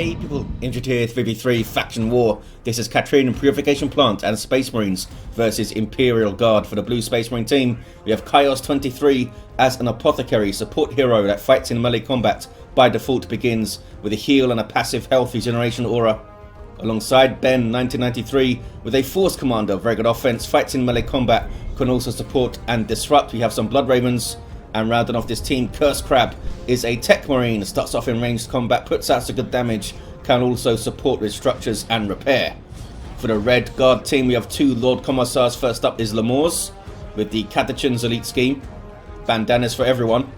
Hey people, injured here, 3v3 Faction War. This is Techmarine Purification Plant and Space Marines versus Imperial Guard. For the blue Space Marine team, we have Chaos 23 as an Apothecary, support hero that fights in melee combat. By default begins with a heal and a passive health regeneration aura. Alongside Ben 1993 with a Force Commander, very good offense, fights in melee combat, can also support and disrupt. We have some Blood Ravens. And rounding off this team, Cursecrab is a Techmarine, starts off in ranged combat, puts out some good damage, can also support with structures and repair. For the red guard team, we have two Lord Commissars. First up is Lomors with the Catechins elite scheme, bandanas for everyone.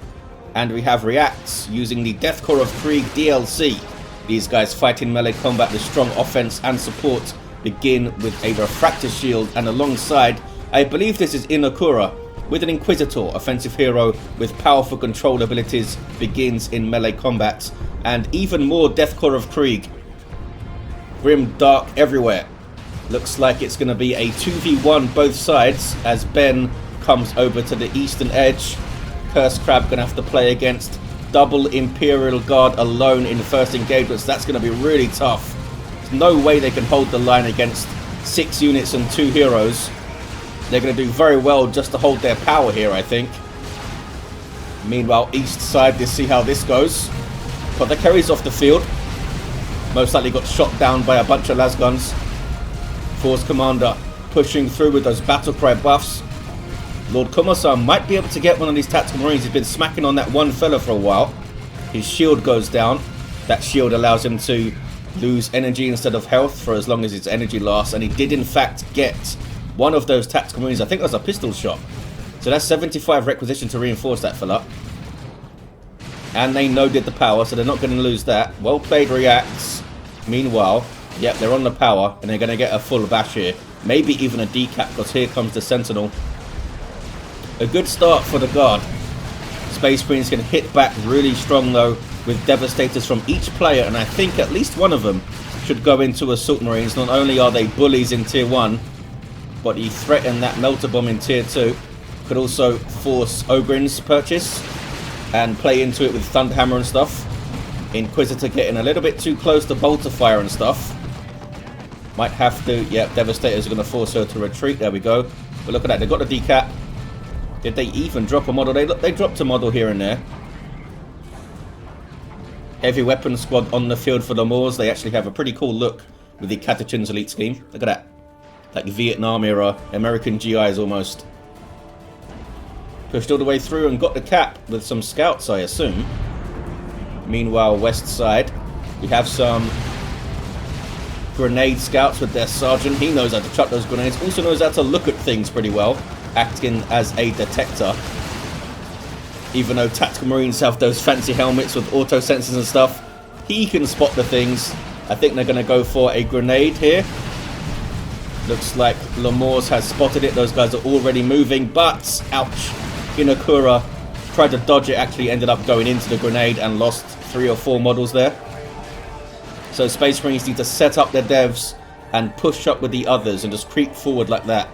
And we have Reacts using the Death Core of Krieg DLC. These guys fight in melee combat with strong offense and support, begin with a refractor shield, and alongside, I believe this is Inekura, with an Inquisitor, offensive hero with powerful control abilities, begins in melee combat, and even more Death Core of Krieg. Grim dark everywhere. Looks like it's going to be a 2v1 both sides as Ben comes over to the eastern edge. Cursecrab going to have to play against double Imperial Guard alone in the first engagement, so that's going to be really tough. There's no way they can hold the line against 6 units and 2 heroes. They're going to do very well just to hold their power here, I think. Meanwhile, east side, let's see how this goes. Apothecary's off the field. Most likely got shot down by a bunch of lasguns. Force Commander pushing through with those battle cry buffs. Lord Commissar might be able to get one of these tactical marines. He's been smacking on that one fella for a while. His shield goes down. That shield allows him to lose energy instead of health for as long as his energy lasts. And he did in fact get one of those tactical marines. I think that's a pistol shot. So that's 75 requisition to reinforce that fella. And they no-did the power, so they're not going to lose that. Well played, Reacts. Meanwhile, yep, they're on the power, and they're going to get a full bash here. Maybe even a decap, because here comes the Sentinel. A good start for the Guard. Space Marines can hit back really strong, though, with Devastators from each player, and I think at least one of them should go into Assault Marines. Not only are they bullies in Tier 1, but he threatened that Melter Bomb in Tier 2. Could also force Ogren's purchase and play into it with Thunderhammer and stuff. Inquisitor getting a little bit too close to Bolter Fire and stuff. Might have to, yeah, Devastators are going to force her to retreat. There we go. But look at that, they got the decap. Did they even drop a model? They dropped a model here and there. Heavy weapon squad on the field for the Lomors. They actually have a pretty cool look with the Catechins elite scheme. Look at that. Like Vietnam era, American GIs almost. Pushed all the way through and got the cap with some scouts, I assume. Meanwhile, west side, we have some grenade scouts with their sergeant. He knows how to chuck those grenades. Also knows how to look at things pretty well, acting as a detector. Even though tactical marines have those fancy helmets with auto sensors and stuff, he can spot the things. I think they're going to go for a grenade here. Looks like Lomors has spotted it. Those guys are already moving, but ouch. Inekura tried to dodge it, actually ended up going into the grenade and lost 3 or 4 models there. So Space Marines need to set up their devs and push up with the others and just creep forward like that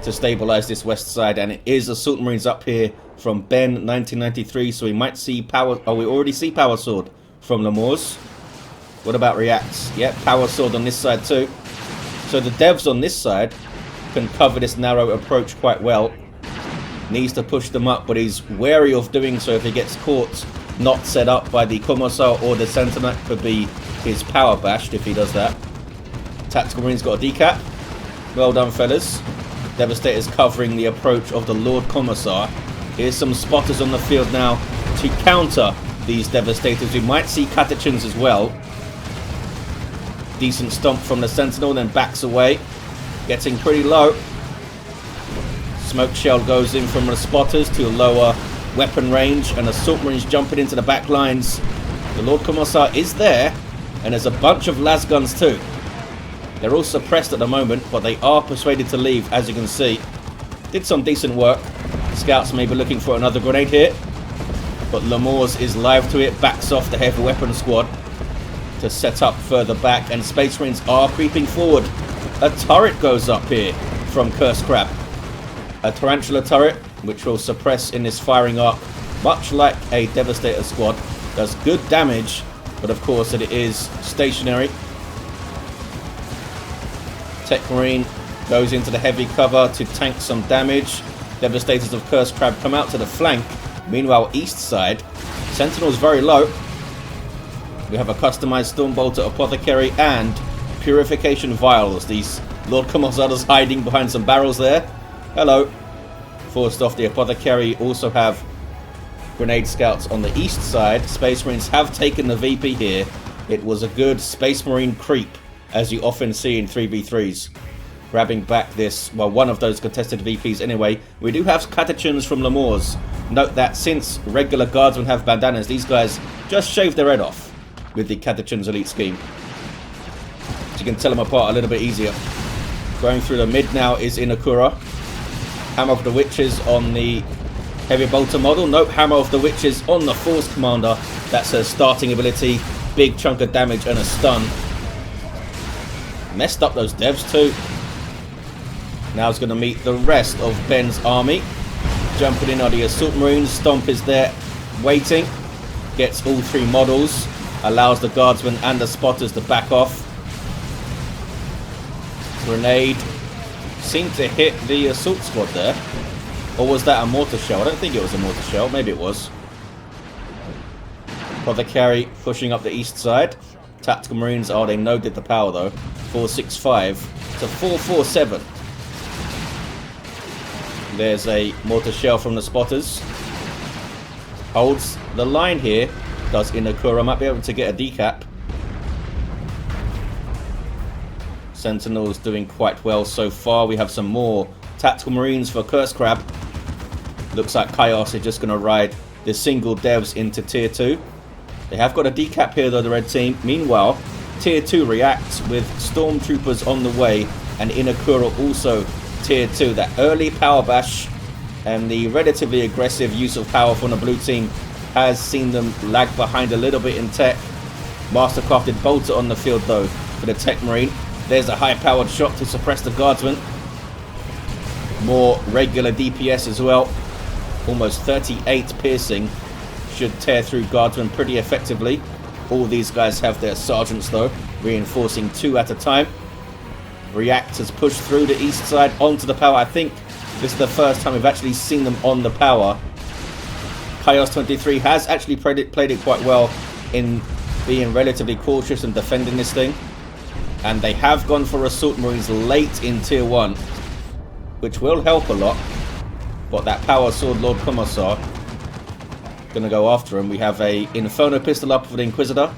to stabilize this west side. And it is Assault Marines up here from Ben 1993, so we might see power. Oh, we already see Power Sword from Lomors. What about Reacts? Yep, Power Sword on this side too. So the devs on this side can cover this narrow approach quite well. Needs to push them up, but he's wary of doing so if he gets caught not set up by the Commissar or the Sentinel. Could be his power bashed if he does that. Tactical Marine's got a decap. Well done, fellas. Devastator's covering the approach of the Lord Commissar. Here's some spotters on the field now to counter these Devastators. We might see Catechins as well. Decent stomp from the Sentinel, then backs away. Getting pretty low. Smoke shell goes in from the spotters to a lower weapon range, and Assault Marines jumping into the back lines. The Lord Commissar is there, and there's a bunch of lasguns too. They're all suppressed at the moment, but they are persuaded to leave, as you can see. Did some decent work. Scouts may be looking for another grenade here, but Lomors is live to it, backs off the heavy weapon squad to set up further back, and Space Marines are creeping forward. A turret goes up here from Cursecrab. A Tarantula turret, which will suppress in this firing arc, much like a Devastator squad. Does good damage but of course that it is stationary. Techmarine goes into the heavy cover to tank some damage. Devastators of Cursecrab come out to the flank. Meanwhile, east side, Sentinel's very low. We have a customized Stormbolter Apothecary and Purification Vials. These Lord Commissars hiding behind some barrels there. Hello. Forced off the Apothecary. Also have Grenade Scouts on the east side. Space Marines have taken the VP here. It was a good Space Marine creep, as you often see in 3v3s. Grabbing back this, well, one of those contested VPs anyway. We do have Catechins from Lomors. Note that since regular guardsmen have bandanas, these guys just shave their head off with the Catechins elite scheme. So you can tell them apart a little bit easier. Going through the mid now is Inekura. Hammer of the Witches on the Heavy Bolter model. Nope, Hammer of the Witches on the Force Commander. That's her starting ability. Big chunk of damage and a stun. Messed up those devs too. Now it's going to meet the rest of Ben's army. Jumping in are the Assault Marines. Stomp is there waiting. Gets all three models. Allows the Guardsmen and the Spotters to back off. Grenade seemed to hit the Assault Squad there. Or was that a mortar shell? I don't think it was a mortar shell. Maybe it was. Apothecary pushing up the east side. Tactical Marines, oh, they no-did the power though. 465 to 447. There's a mortar shell from the Spotters. Holds the line here. Does Inekura. Might be able to get a decap. Sentinels doing quite well so far. We have some more Tactical Marines for Cursecrab. Looks like Chaos is just going to ride the single devs into Tier 2. They have got a decap here though, the red team. Meanwhile, Tier 2 reacts with Stormtroopers on the way. And Inekura also Tier 2. That early power bash and the relatively aggressive use of power from the blue team has seen them lag behind a little bit in tech. Mastercrafted Bolter on the field though for the Techmarine. There's a high-powered shot to suppress the Guardsmen. More regular DPS as well. Almost 38 piercing. Should tear through Guardsmen pretty effectively. All these guys have their sergeants though, reinforcing 2 at a time. React has pushed through the east side onto the power. I think this is the first time we've actually seen them on the power. Chaos 23 has actually played it quite well in being relatively cautious and defending this thing. And they have gone for Assault Marines late in Tier 1, which will help a lot. But that Power Sword Lord Commissar gonna go after him. We have a Inferno Pistol up for the Inquisitor.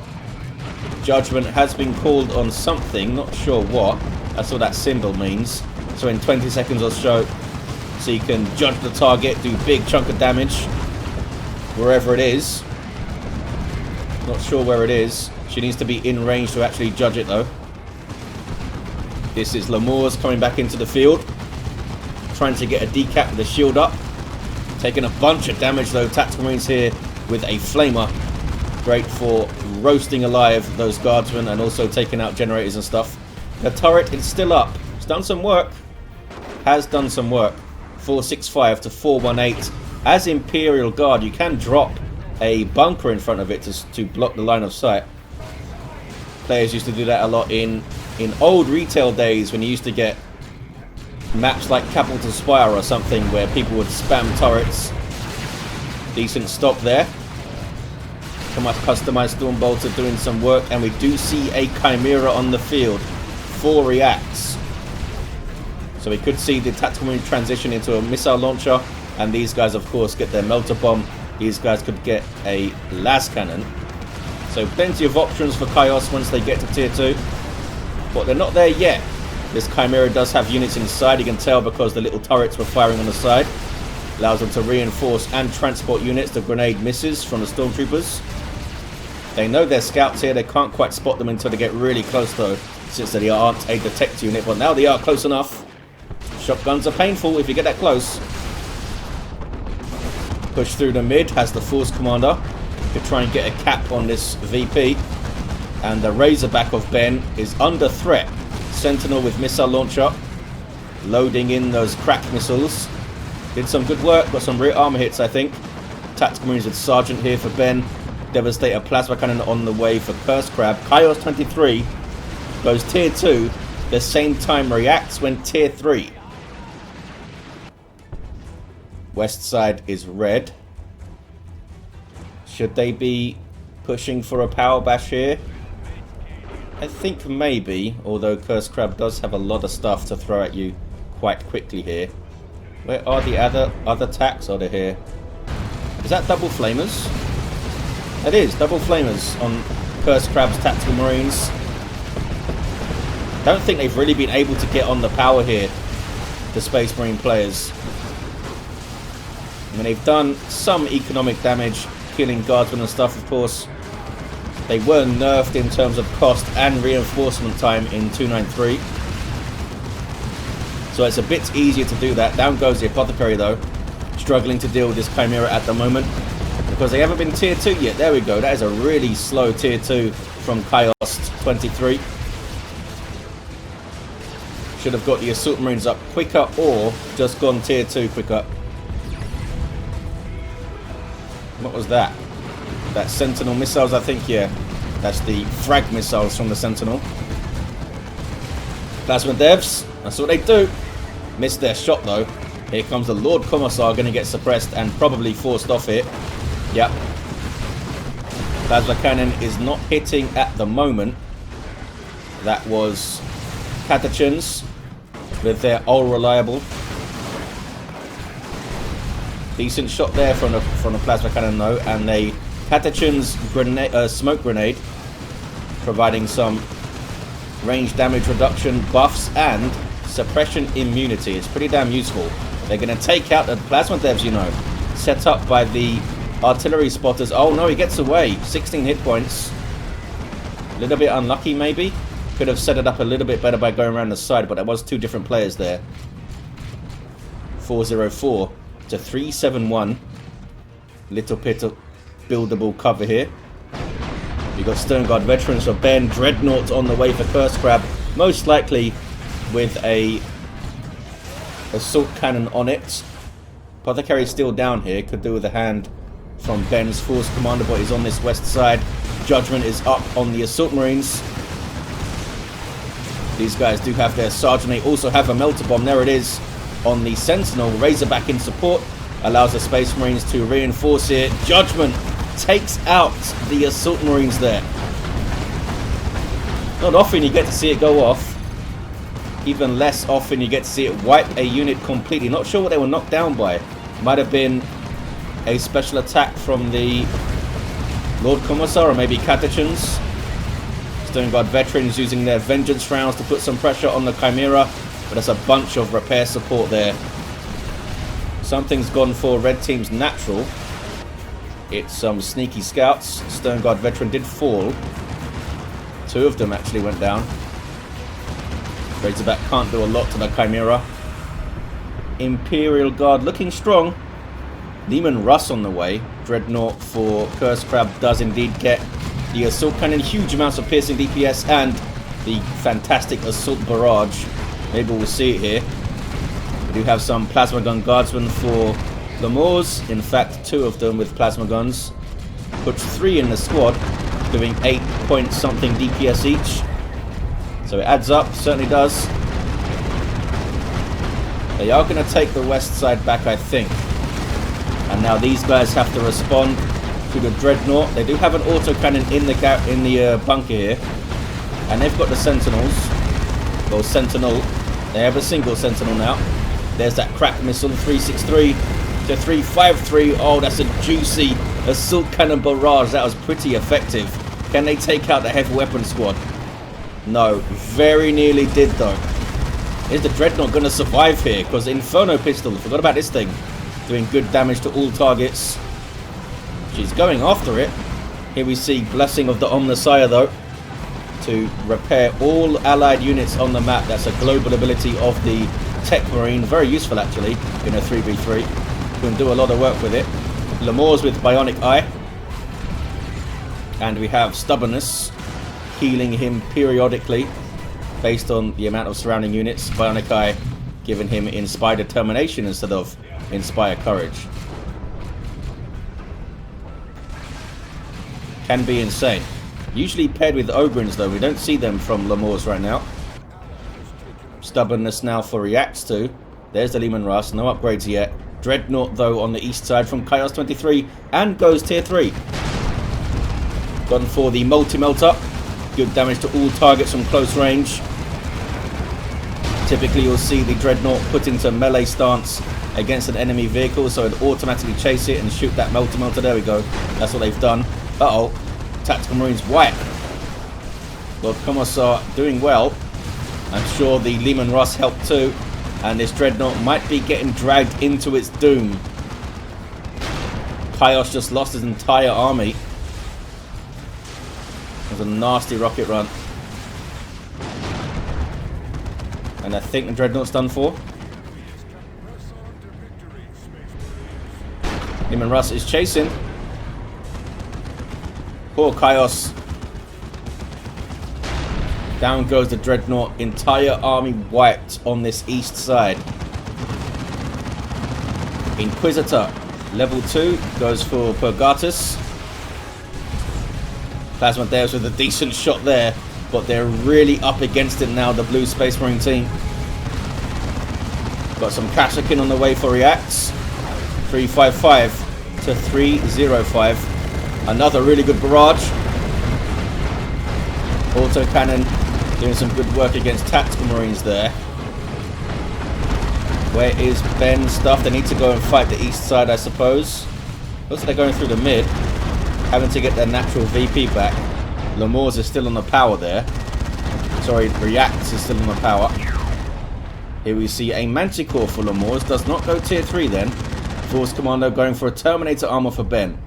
Judgment has been called on something, not sure what. That's what that symbol means. So in 20 seconds or so you can judge the target, do big chunk of damage wherever it is. Not sure where it is. She needs to be in range to actually judge it though. This is Lomors coming back into the field, trying to get a decap with a shield up. Taking a bunch of damage though. Tactical Marines here with a flamer. Great for roasting alive those guardsmen and also taking out generators and stuff. The turret is still up. It's done some work. Has done some work. 465 to 418. As Imperial Guard, you can drop a bunker in front of it to block the line of sight. Players used to do that a lot in old retail days when you used to get maps like Capital Spire or something where people would spam turrets. Decent stop there. Customized Stormbolter doing some work, and we do see a Chimera on the field. 4 reacts. So we could see the Tactical Marine transition into a missile launcher, and these guys of course get their melter bomb. These guys could get a las cannon. So plenty of options for Chaos once they get to Tier 2. But they're not there yet. This Chimera does have units inside, you can tell because the little turrets were firing on the side. Allows them to reinforce and transport units. The grenade misses from the Stormtroopers. They know their scouts here, they can't quite spot them until they get really close though, since they aren't a detect unit, but now they are close enough. Shotguns are painful if you get that close. Push through the mid, has the Force Commander. Could try and get a cap on this VP. And the Razorback of Ben is under threat. Sentinel with missile launcher. Loading in those crack missiles. Did some good work, got some rear armor hits I think. Tactical Marines with Sergeant here for Ben. Devastator Plasma Cannon on the way for Cursecrab. Chaos 23 goes tier 2. The same time reacts when tier 3. West side is red. Should they be pushing for a power bash here? I think maybe, although Cursecrab does have a lot of stuff to throw at you quite quickly here. Where are the other attacks? Are they here? Is that double flamers? It is, double flamers on Cursecrab's Tactical Marines. Don't think they've really been able to get on the power here, the Space Marine players. I mean, they've done some economic damage, killing guardsmen and stuff, of course. They were nerfed in terms of cost and reinforcement time in 293. So it's a bit easier to do that. Down goes the Apothecary though. Struggling to deal with this Chimera at the moment. Because they haven't been tier 2 yet. There we go. That is a really slow tier 2 from Chaos 23. Should have got the Assault Marines up quicker or just gone tier 2 quicker. What was that? That Sentinel missiles, I think, yeah. That's the frag missiles from the Sentinel. Plasma devs, that's what they do. Missed their shot though. Here comes the Lord Commissar, going to get suppressed and probably forced off it. Yep. Plasma cannon is not hitting at the moment. That was Catechins with their all reliable. Decent shot there from the plasma cannon though, and a Catechin's grenade, smoke grenade, providing some range damage reduction buffs and suppression immunity. It's pretty damn useful. They're going to take out the plasma devs, you know, set up by the artillery spotters. Oh no, he gets away. 16 hit points. A little bit unlucky maybe. Could have set it up a little bit better by going around the side, but there was 2 different players there. 404 to 371. Little bit of buildable cover here. You've got Sternguard veterans for Ben. Dreadnought on the way for Cursecrab. Most likely with a assault cannon on it. Apothecary still down here. Could do with a hand from Ben's force commander, but he's on this west side. Judgment is up on the Assault Marines. These guys do have their sergeant. They also have a melter bomb. There it is on the Sentinel. Razorback in support. Allows the Space Marines to reinforce it. Judgment takes out the Assault Marines there. Not often you get to see it go off. Even less often you get to see it wipe a unit completely. Not sure what they were knocked down by. Might have been a special attack from the Lord Commissar or maybe Catechins. Sternguard veterans using their vengeance rounds to put some pressure on the Chimera. But there's a bunch of repair support there. Something's gone for red team's natural. It's some sneaky scouts. Sternguard veteran did fall. 2 of them actually went down. Razorback can't do a lot to the Chimera. Imperial Guard looking strong. Demon Russ on the way. Dreadnought for Cursecrab does indeed get the assault cannon. Huge amounts of piercing DPS and the fantastic assault barrage. Maybe we'll see it here. We do have some plasma gun guardsmen for Lomors. In fact, 2 of them with plasma guns. Puts 3 in the squad, doing 8 point something DPS each. So it adds up, certainly does. They are going to take the west side back, I think. And now these guys have to respond to the Dreadnought. They do have an autocannon in the bunker here. And they've got the Sentinels. Well, Sentinel. They have a single Sentinel now. There's that crack missile, 363 to 353. Oh, that's a juicy assault cannon barrage. That was pretty effective. Can they take out the heavy weapon squad? No. Very nearly did, though. Is the Dreadnought going to survive here? Because Inferno Pistol, forgot about this thing. Doing good damage to all targets. She's going after it. Here we see Blessing of the Omnissiah, though, to repair all allied units on the map. That's a global ability of the Techmarine. Very useful, actually, in a 3v3. Can do a lot of work with it. Lomors with Bionic Eye. And we have Stubbornness, healing him periodically based on the amount of surrounding units. Bionic Eye giving him Inspire Determination instead of Inspire Courage. can be insane. Usually paired with Ogrins though, we don't see them from Lomors right now. Stubbornness now for reacts to. There's the Leman Russ, no upgrades yet. Dreadnought though on the east side from Chaos 23 and goes tier 3. Gone for the multi-melt up. Good damage to all targets from close range. Typically you'll see the Dreadnought put into melee stance against an enemy vehicle, so it'd automatically chase it and shoot that multi-melter. There we go. That's what they've done. Uh-oh. Tactical Marines wipe. Well, Commissar doing well. I'm sure the Leman Russ helped too. And this Dreadnought might be getting dragged into its doom. Chaos just lost his entire army. It was a nasty rocket run. And I think the Dreadnought's done for. Leman Russ is chasing. Poor Chaos. Down goes the Dreadnought. Entire army wiped on this east side. Inquisitor, level 2, goes for Purgatus. Plasma Deus with a decent shot there, but they're really up against it now, the blue Space Marine team. Got some Kashyyykin on the way for reacts. 355 to 305. Another really good barrage. Autocannon doing some good work against tactical marines there. Where is Ben's stuff? They need to go and fight the east side, I suppose. Looks like they're going through the mid, having to get their natural VP back. Lomors is still on the power there. Sorry, Reacts is still on the power. Here we see a Manticore for Lomors. Does not go tier 3 then. Force Commando going for a Terminator armor for Ben.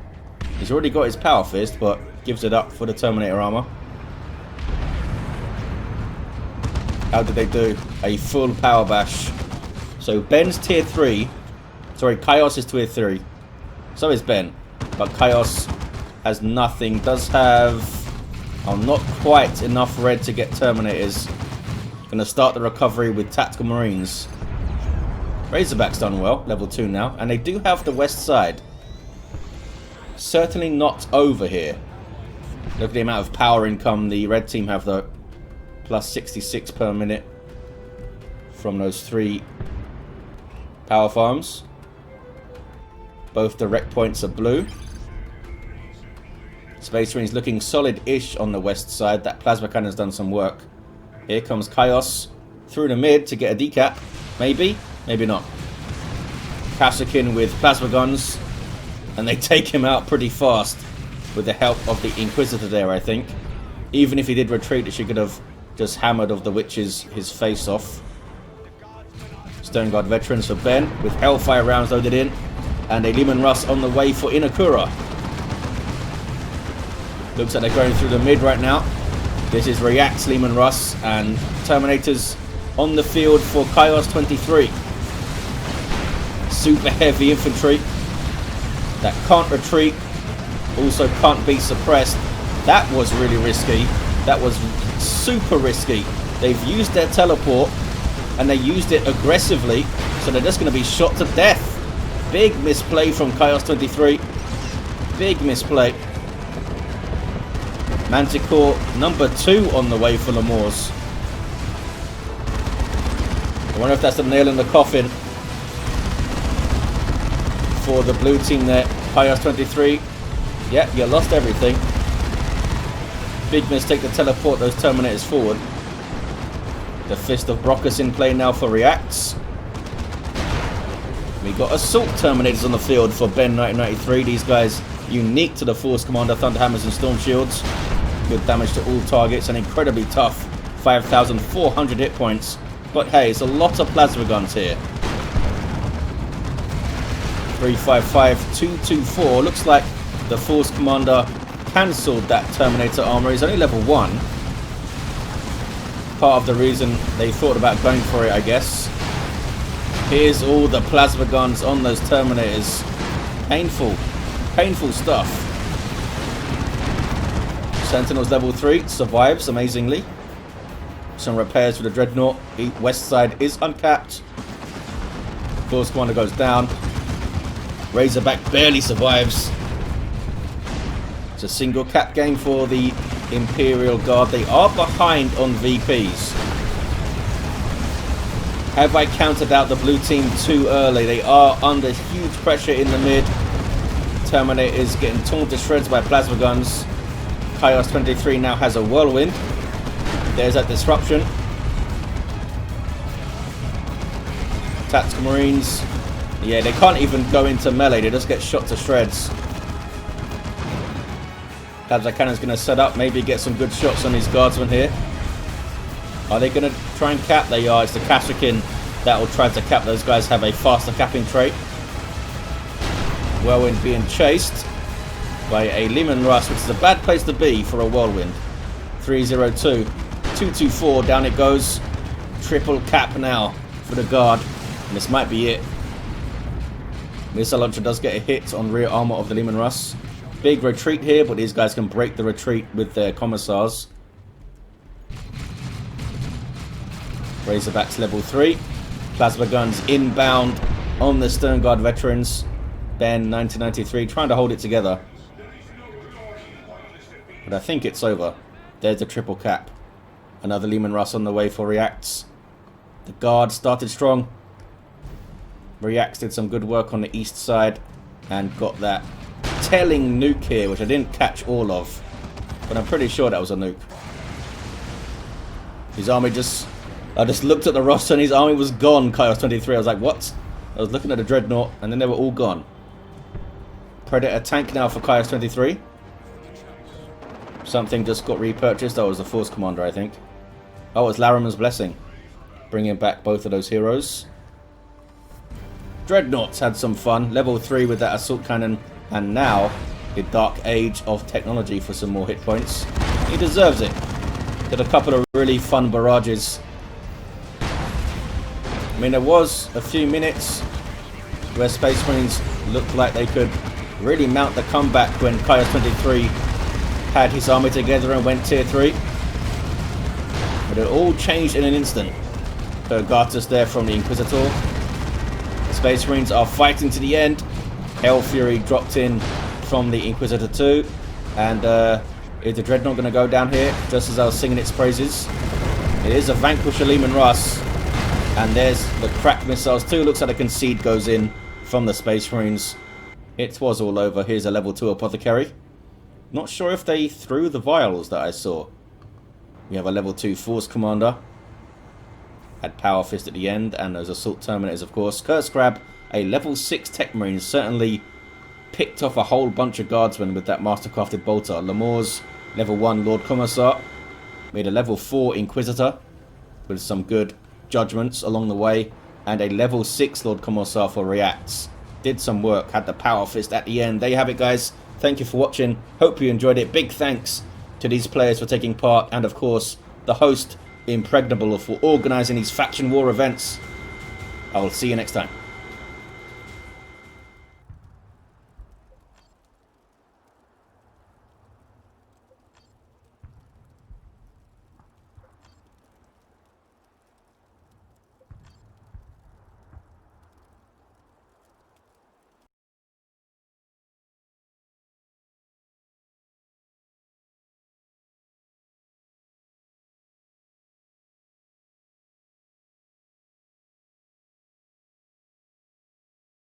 He's already got his Power Fist, but gives it up for the Terminator armor. How did they do? A full power bash. So Ben's tier 3. Sorry, Chaos is tier 3. So is Ben. But Chaos has nothing. Does have... oh, not quite enough red to get Terminators. Gonna start the recovery with Tactical Marines. Razorback's done well. Level 2 now. And they do have the west side. Certainly not over here. Look at the amount of power income the red team have though. Plus 66 per minute from those 3 power farms. Both direct points are blue. Space Marines looking solid-ish on the west side. That plasma cannon's done some work. Here comes Chaos through the mid to get a decap. Maybe, maybe not. Kashyyykin with plasma guns, and they take him out pretty fast with the help of the Inquisitor there, I think. Even if he did retreat, she could have just hammered of the witches his face off. Stone Guard veterans for Ben with Hellfire rounds loaded in, and a Leman Russ on the way for Inekura. Looks like they're going through the mid right now. This is React's Leman Russ, and Terminators on the field for Chaos 23. Super heavy infantry that can't retreat, also can't be suppressed. That was really risky. That was super risky. They've used their teleport, and they used it aggressively, so they're just going to be shot to death. Big misplay from Chaos 23. Big misplay. Manticore number 2 on the way for Lomors. I wonder if that's the nail in the coffin for the blue team there. Chaos 23. Yeah, you lost everything. Big mistake to teleport those Terminators forward. The Fist of Brockus in play now for Reacts. We got Assault Terminators on the field for Ben 1993. These guys unique to the Force Commander Thunderhammers and Storm Shields. Good damage to all targets and incredibly tough. 5,400 hit points. But hey, it's a lot of plasma guns here. 355, 224. Looks like the Force Commander cancelled that Terminator armor. He's only level 1. Part of the reason they thought about going for it, I guess. Here's all the plasma guns on those Terminators. Painful. Painful stuff. Sentinel's level 3. Survives amazingly. Some repairs for the Dreadnought. The west side is uncapped. Force Commander goes down. Razorback barely survives. It's a single cap game for the Imperial Guard. They are behind on VPs. Have I counted out the blue team too early? They are under huge pressure in the mid. Terminator is getting torn to shreds by plasma guns. Chaos 23 now has a whirlwind. There's that disruption. Tactical Marines. Yeah, they can't even go into melee. They just get shot to shreds. Plasma Cannon's going to set up. Maybe get some good shots on these guardsmen here. Are they going to try and cap? They are. It's the Kasrkin that will try to cap. Those guys have a faster capping trait. Whirlwind being chased by a Lehman Russ, which is a bad place to be for a Whirlwind. 302. 224. Down it goes. Triple cap now for the guard. And this might be it. Missile launcher does get a hit on rear armor of the Lehman Russ. Big retreat here, but these guys can break the retreat with their Commissars. Razorbacks level 3. Plasma guns inbound on the Stern Guard veterans. Ben 1993 trying to hold it together. But I think it's over. There's a triple cap. Another Lehman Russ on the way for reacts. The guard started strong. Reacts did some good work on the east side and got that telling nuke here, which I didn't catch all of, but I'm pretty sure that was a nuke. His army I just looked at the roster and his army was gone. Chaos 23. I was like, what? I was looking at the Dreadnought and then they were all gone. Predator tank now for Chaos 23. Something just got repurchased. That was the Force Commander, I think. Oh, it's Larimer's Blessing. Bringing back both of those heroes. Dreadnoughts had some fun. Level 3 with that assault cannon. And now, the Dark Age of Technology for some more hit points. He deserves it. Did a couple of really fun barrages. I mean, there was a few minutes where Space Marines looked like they could really mount the comeback when Chaos 23 had his army together and went tier 3. But it all changed in an instant. Gartus there from the Inquisitor. The Space Marines are fighting to the end. Hell Fury dropped in from the Inquisitor 2. And is the Dreadnought going to go down here? Just as I was singing its praises. It is a Vanquisher Lehman Russ. And there's the cracked missiles too. Looks like a concede goes in from the Space Marines. It was all over. Here's a level 2 Apothecary. Not sure if they threw the vials that I saw. We have a level 2 Force Commander. Had Power Fist at the end. And those Assault Terminators, of course. Cursecrab, a level 6 Techmarine. Certainly picked off a whole bunch of Guardsmen with that Mastercrafted Bolter. Lomors, level 1 Lord Commissar. Made a level 4 Inquisitor. With some good judgments along the way. And a level 6 Lord Commissar for reacts. Did some work. Had the Power Fist at the end. There you have it, guys. Thank you for watching. Hope you enjoyed it. Big thanks to these players for taking part. And of course, the host, Impregnable, for organising these faction war events. I will see you next time.